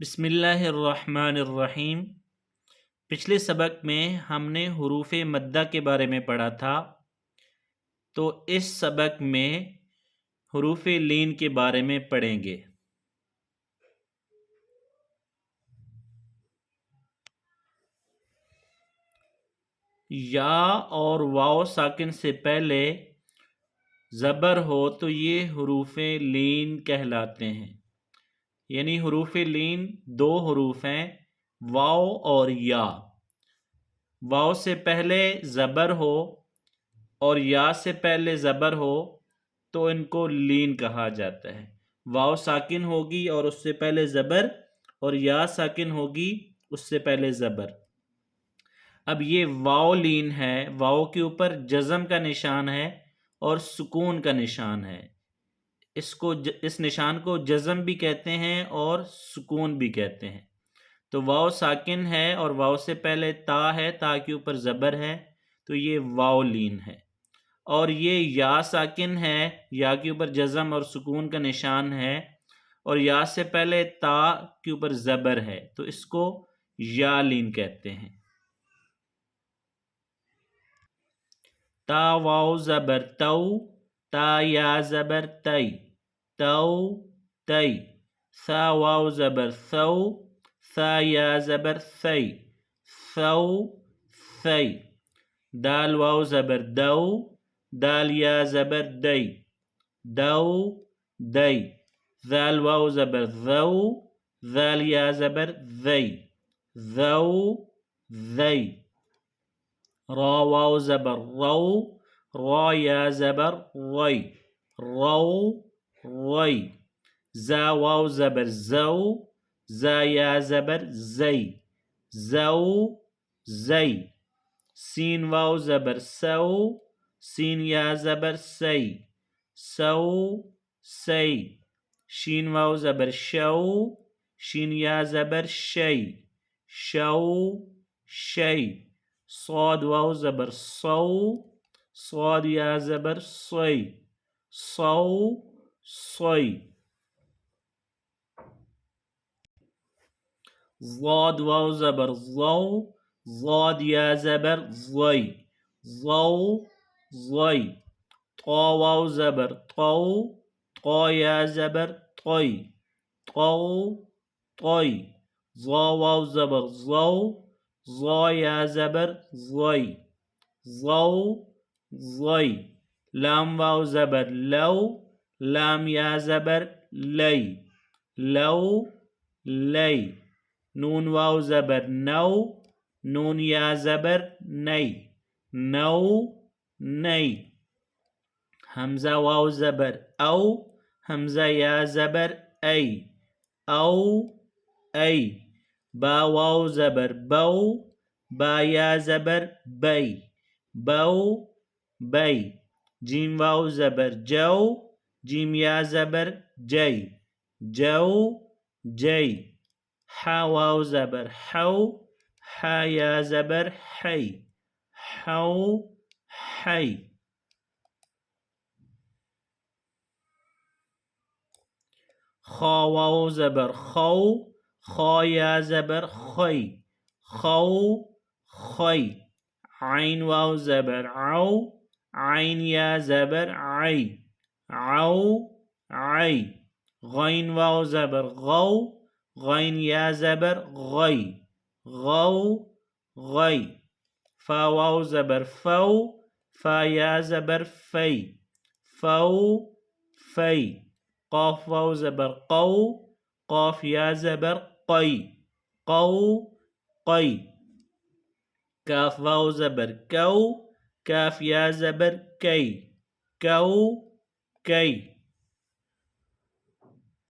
बिस्मिल्लाहिर्रहमानिर्रहीम। पिछले सबक में हमने हुरूफ मद्दा के बारे में पढ़ा था, तो इस सबक में हुरूफ लीन के बारे में पढ़ेंगे। या और वाव साकिन से पहले ज़बर हो तो ये हुरूफ लीन कहलाते हैं। यानी हुरूफ लीन दो हुरूफ हैं, वाव और या। वाव से पहले ज़बर हो और या से पहले ज़बर हो तो इनको लीन कहा जाता है। वाव साकिन होगी और उससे पहले ज़बर, और या साकिन होगी उससे पहले ज़बर। अब ये वाव लीन है, वाव के ऊपर जज़म का निशान है और सुकून का निशान है। इस निशान को जज़म भी कहते हैं और सुकून भी कहते हैं। तो वाव साकिन है और वाव से पहले ता है, ता के ऊपर ज़बर है, तो ये वाव लीन है। और ये या साकिन है, या के ऊपर जज़म और सुकून का निशान है, और या से पहले ता के ऊपर ज़बर है, तो इसको या लीन कहते हैं। ता वाव ज़बर तौ, ता या ज़बर तई, तौ तई। सा वाव ज़बर सौ, सा या ज़बर सई, सौ सई। दाल वाव ज़बर दौ, दाल या ज़बर दई, दौ दई। ज़ाल वाव ज़बर ज़ौ, ज़ाल या ज़बर ज़ई, ज़ौ ज़ई। रा वाव ज़बर रौ, रा या ज़बर रई, रौ रई। ज़ा वाव ज़बर ज़ौ, ज़ा या ज़बर ज़ई, ज़ौ ज़ई। सीन वाव ज़बर सौ, सीन या ज़बर सई, सौ सई। शीन वाव ज़बर शौ, शीन या ज़बर शई, शौ शई। सौद वाव ज़बर सौ, सौद या ज़बर सोई, सौ सोई। ज़ाद वाव ज़बर ज़ौ, ज़ाद या ज़बर ज़ई, ज़ौ ज़ई। ता वाव ज़बर तौ, ता या ज़बर तई, तौ तई। ज़ा वाव ज़बर ज़ौ, ज़ा या ज़बर ज़ई, ज़ौ ज़ई। लाम वाव ज़बर लौ, लाम या ज़बर लई, लौ लई। नून वाव ज़बर नौ, नून या ज़बर नई, नौ नई। हमज़ा वाव ज़बर औ, हमज़ा या ज़बर ऐ, औ ऐ। बा वाव ज़बर बौ, बा या ज़बर बै, बौ बै। जीम वाव ज़बर जौ, जीम या ज़बर जै, जौ जै। हा वाव ज़बर हौ, हा या ज़बर है, हौ है। खा वाव ज़बर खौ, खा या ज़बर खै, खौ खै। आइन वाव ज़बर औ, आइन या ज़बर आई, औ आई। गैन वाव ज़बर गौ, गैन या ज़बर गई, गौ गई। फा वाव ज़बर फौ, फा या ज़बर फै, फौ फै। क़ाफ वाव ज़बर क़ौ, क़ाफ या ज़बर क़ई, क़ौ क़ई। काफ वाव ज़बर कौ, काफ या ज़बर कई, कौ कई।